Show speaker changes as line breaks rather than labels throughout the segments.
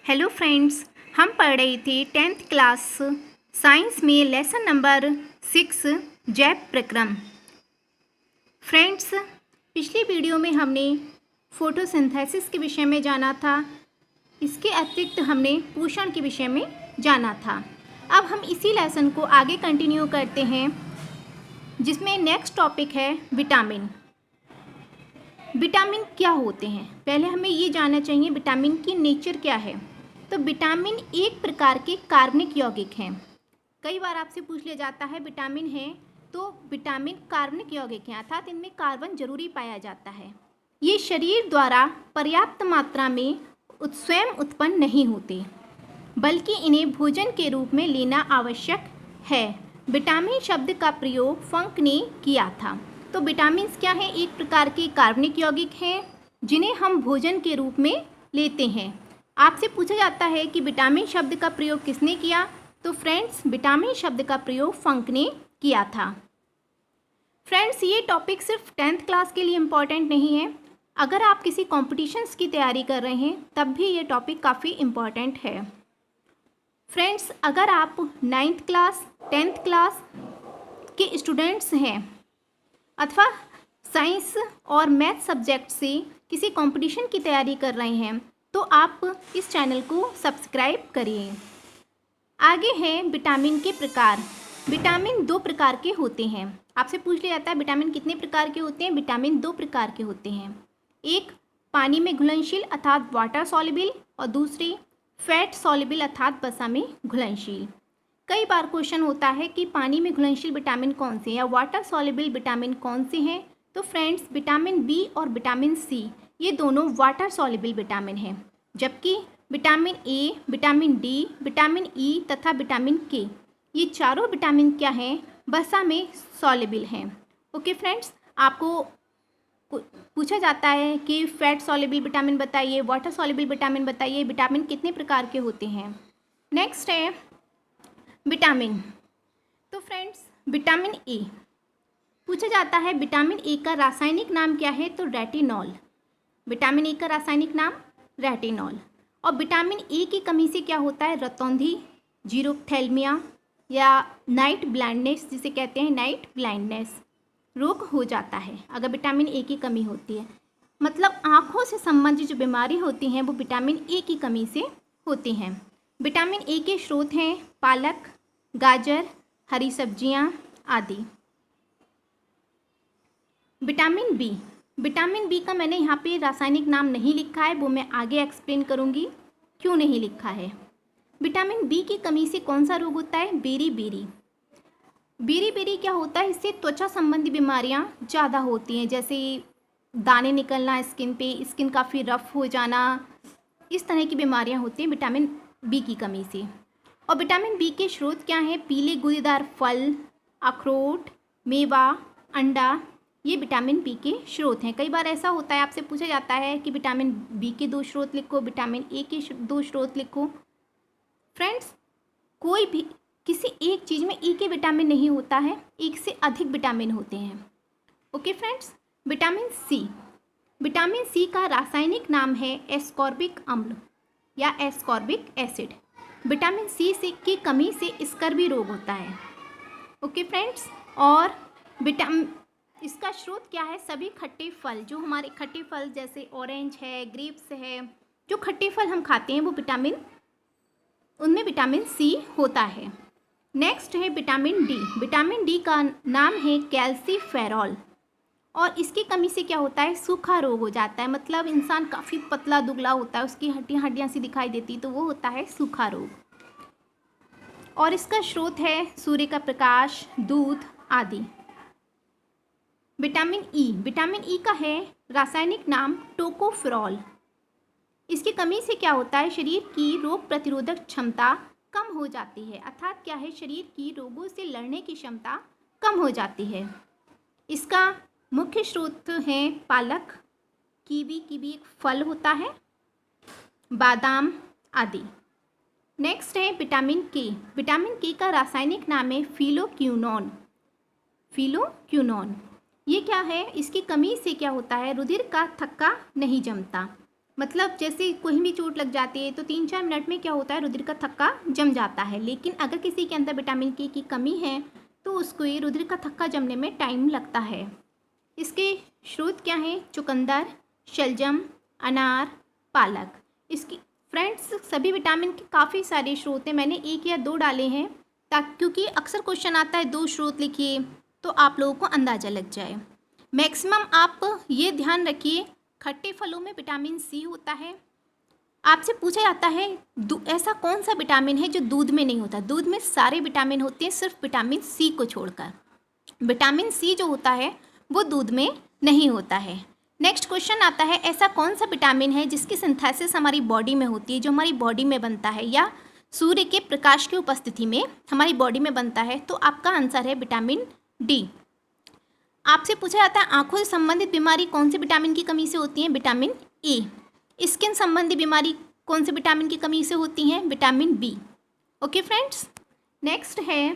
Hello friends, हम पढ़ रहे थे 10th क्लास साइंस में लेसन नंबर 6 जैव प्रक्रम। फ्रेंड्स, पिछली वीडियो में हमने फोटोसिंथेसिस के विषय में जाना था। इसके अतिरिक्त हमने पोषण के विषय में जाना था। अब हम इसी लेसन को आगे कंटिन्यू करते हैं, जिसमें नेक्स्ट टॉपिक है विटामिन। विटामिन क्या होते हैं, पहले हमें ये जानना चाहिए विटामिन की नेचर क्या है। तो विटामिन एक प्रकार के कार्बनिक यौगिक हैं। कई बार आपसे पूछ लिया जाता है विटामिन है, तो विटामिन कार्बनिक यौगिक हैं, अर्थात इनमें कार्बन जरूरी पाया जाता है। ये शरीर द्वारा पर्याप्त मात्रा में स्वयं उत्पन्न नहीं होते, बल्कि इन्हें भोजन के रूप में लेना आवश्यक है। विटामिन शब्द का प्रयोग फंक ने किया था। तो विटामिन क्या है? एक प्रकार के कार्बनिक यौगिक हैं जिन्हें हम भोजन के रूप में लेते हैं। आपसे पूछा जाता है कि विटामिन शब्द का प्रयोग किसने किया? तो फ्रेंड्स, विटामिन शब्द का प्रयोग फंक ने किया था। फ्रेंड्स, ये टॉपिक सिर्फ 10th क्लास के लिए इम्पॉर्टेंट नहीं है। अगर आप किसी कॉम्पिटिशन्स की तैयारी कर रहे हैं तब भी ये टॉपिक काफ़ी इम्पॉर्टेंट है। फ्रेंड्स, अगर आप 9th क्लास 10th क्लास के स्टूडेंट्स हैं अथवा साइंस और मैथ सब्जेक्ट से किसी कंपटीशन की तैयारी कर रहे हैं तो आप इस चैनल को सब्सक्राइब करिए। आगे हैं विटामिन के प्रकार। विटामिन 2 प्रकार के होते हैं। आपसे पूछ लिया जाता है विटामिन कितने प्रकार के होते हैं? विटामिन 2 प्रकार के होते हैं। एक पानी में घुलनशील अर्थात वाटर सॉल्युबल, और दूसरी फैट सॉल्युबल अर्थात वसा में घुलनशील। कई बार क्वेश्चन होता है कि पानी में घुलनशील विटामिन कौन से हैं या वाटर सॉल्युबल विटामिन कौन से हैं? तो फ्रेंड्स, विटामिन बी और विटामिन सी ये दोनों वाटर सॉल्युबल विटामिन हैं, जबकि vitamin A, vitamin D, vitamin E तथा विटामिन के ये चारों विटामिन क्या हैं? वसा में सॉल्युबल हैं। ओके फ्रेंड्स, आपको पूछा जाता है कि फैट सॉल्युबल विटामिन बताइए, वाटर सॉल्युबल विटामिन बताइए, विटामिन कितने प्रकार के होते हैं। नेक्स्ट है विटामिन। तो फ्रेंड्स, विटामिन ए पूछा जाता है विटामिन ए का रासायनिक नाम क्या है? तो रेटिनॉल। विटामिन ए का रासायनिक नाम रेटिनॉल। और विटामिन ए की कमी से क्या होता है? रतौंधी, जीरोथैल्मिया या नाइट ब्लाइंडनेस, जिसे कहते हैं नाइट ब्लाइंडनेस रोग हो जाता है अगर विटामिन ए की कमी होती है। मतलब आँखों से संबंधित जो बीमारी होती हैं वो विटामिन ए की कमी से होती हैं। विटामिन ए के स्रोत हैं पालक, गाजर, हरी सब्जियां आदि। Vitamin B. विटामिन बी का मैंने यहाँ पे रासायनिक नाम नहीं लिखा है, वो मैं आगे एक्सप्लेन करूँगी क्यों नहीं लिखा है। विटामिन बी की कमी से कौन सा रोग होता है? बेरी-बेरी। बेरी-बेरी क्या होता है? इससे त्वचा संबंधी बीमारियाँ ज़्यादा होती हैं, जैसे दाने निकलना स्किन पे, स्किन काफ़ी रफ हो जाना, इस तरह की बीमारियाँ होती हैं विटामिन बी की कमी से। और विटामिन बी के स्रोत क्या हैं? पीले गूदेदार फल, अखरोट, मेवा, अंडा, ये विटामिन बी के स्रोत हैं। कई बार ऐसा होता है, आपसे पूछा जाता है कि विटामिन बी के 2 स्रोत लिखो, विटामिन ए के 2 स्रोत लिखो। फ्रेंड्स, कोई भी किसी एक चीज़ में एक ही विटामिन नहीं होता है, एक से अधिक विटामिन होते हैं। Okay friends, vitamin C. Vitamin C का रासायनिक नाम है एस्कॉर्बिक अम्ल या एस्कॉर्बिक एसिड। विटामिन सी से की कमी से स्कर्वी रोग होता है। ओके फ्रेंड्स, और इसका स्रोत क्या है? सभी खट्टे फल, जो हमारे खट्टे फल जैसे ऑरेंज है, ग्रेप्स है, जो खट्टे फल हम खाते हैं वो उनमें विटामिन सी होता है। नेक्स्ट है विटामिन डी। विटामिन डी का नाम है कैल्सीफेरॉल, और इसकी कमी से क्या होता है? सूखा रोग हो जाता है। मतलब इंसान काफ़ी पतला दुबला होता है, उसकी हड्डियाँ सी दिखाई देती, तो वो होता है सूखा रोग। और इसका स्रोत है सूर्य का प्रकाश, दूध आदि। Vitamin E. विटामिन ई का है रासायनिक नाम टोकोफेरॉल। इसकी कमी से क्या होता है? शरीर की रोग प्रतिरोधक क्षमता कम हो जाती है, अर्थात क्या है? शरीर की रोगों से लड़ने की क्षमता कम हो जाती है। इसका मुख्य स्रोत हैं पालक, कीवी एक फल होता है, बादाम आदि। नेक्स्ट है विटामिन के। विटामिन के का रासायनिक नाम है फिलोक्विनोन। फिलोक्विनोन ये क्या है? इसकी कमी से क्या होता है? रुधिर का थक्का नहीं जमता, मतलब जैसे कोई भी चोट लग जाती है तो 3-4 मिनट में क्या होता है, रुधिर का थक्का जम जाता है। लेकिन अगर किसी के अंदर विटामिन के की कमी है तो उसको ये रुधिर का थक्का जमने में टाइम लगता है। इसके स्रोत क्या हैं? चुकंदर, शलजम, अनार, पालक। इसकी फ्रेंड्स सभी विटामिन के काफ़ी सारे स्रोत हैं, मैंने 1 या 2 डाले हैं ताकि, क्योंकि अक्सर क्वेश्चन आता है 2 स्रोत लिखिए, तो आप लोगों को अंदाज़ा लग जाए। मैक्सिमम आप ये ध्यान रखिए, खट्टे फलों में विटामिन सी होता है। आपसे पूछा जाता है ऐसा कौन सा विटामिन है जो दूध में नहीं होता? दूध में सारे विटामिन होते हैं, सिर्फ विटामिन सी को छोड़कर। विटामिन सी जो होता है वो दूध में नहीं होता है। नेक्स्ट क्वेश्चन आता है, ऐसा कौन सा विटामिन है जिसकी सिंथेसिस हमारी बॉडी में होती है, जो हमारी बॉडी में बनता है या सूर्य के प्रकाश की उपस्थिति में हमारी बॉडी में बनता है? तो आपका आंसर है विटामिन डी। आपसे पूछा जाता है आंखों से संबंधित बीमारी कौन से विटामिन की कमी से होती है? Vitamin A. स्किन संबंधी बीमारी कौन से विटामिन की कमी से होती हैं? Vitamin B. Okay friends, next है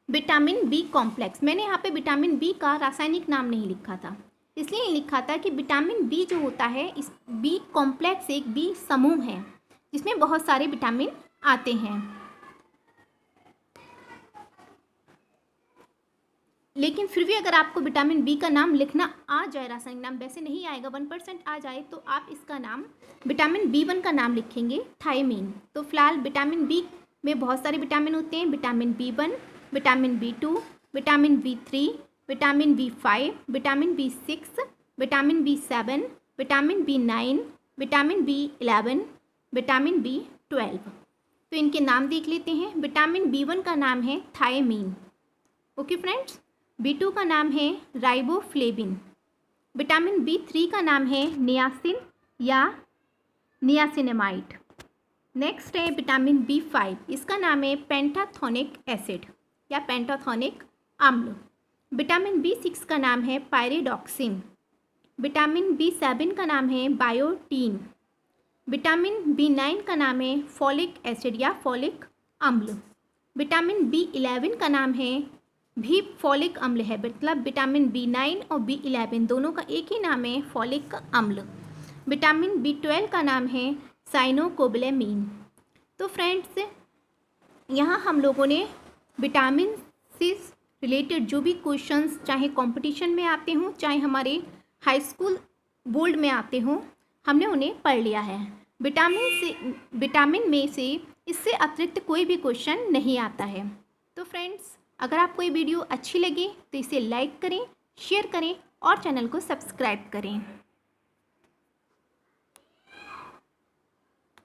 विटामिन बी कॉम्प्लेक्स। मैंने यहाँ पे विटामिन बी का रासायनिक नाम नहीं लिखा था, इसलिए लिखा था कि विटामिन बी जो होता है, इस बी कॉम्प्लेक्स एक बी समूह है जिसमें बहुत सारे विटामिन आते हैं। लेकिन फिर भी अगर आपको विटामिन बी का नाम लिखना आ जाए, रासायनिक नाम वैसे नहीं आएगा, 1% आ जाए, तो आप इसका नाम विटामिन B1 का नाम लिखेंगे, थायमीन। तो फिलहाल विटामिन बी में बहुत सारे विटामिन होते हैं, vitamin B1, vitamin B2, vitamin B3, vitamin B5, vitamin B6, vitamin B7, vitamin B9, vitamin B11, vitamin B12। तो इनके नाम देख लेते हैं। विटामिन B1 का नाम है थायमीन। ओके फ्रेंड्स, B2 का नाम है राइबोफ्लेविन। विटामिन B3 का नाम है नियासिन या नियासिनेमाइड। नेक्स्ट है विटामिन B5, इसका नाम है पेंटाथोनिक एसिड या पेंटाथोनिक अम्ल। विटामिन B6 का नाम है पायरिडॉक्सिन। विटामिन B7 का नाम है बायोटीन। विटामिन B9 का नाम है फॉलिक एसिड या फॉलिक अम्ल। विटामिन B11 का नाम है भी फॉलिक अम्ल है, मतलब विटामिन B9 और B11 दोनों का एक ही नाम है, फॉलिक अम्ल। विटामिन B12 का नाम है साइनोकोबालेमिन। तो फ्रेंड्स, यहाँ हम लोगों ने विटामिन से रिलेटेड जो भी क्वेश्चंस चाहे कंपटीशन में आते हों चाहे हमारे हाई स्कूल बोर्ड में आते हों, हमने उन्हें पढ़ लिया है। विटामिन में से इससे अतिरिक्त कोई भी क्वेश्चन नहीं आता है। तो फ्रेंड्स, अगर आपको ये वीडियो अच्छी लगे तो इसे लाइक करें, शेयर करें और चैनल को सब्सक्राइब करें।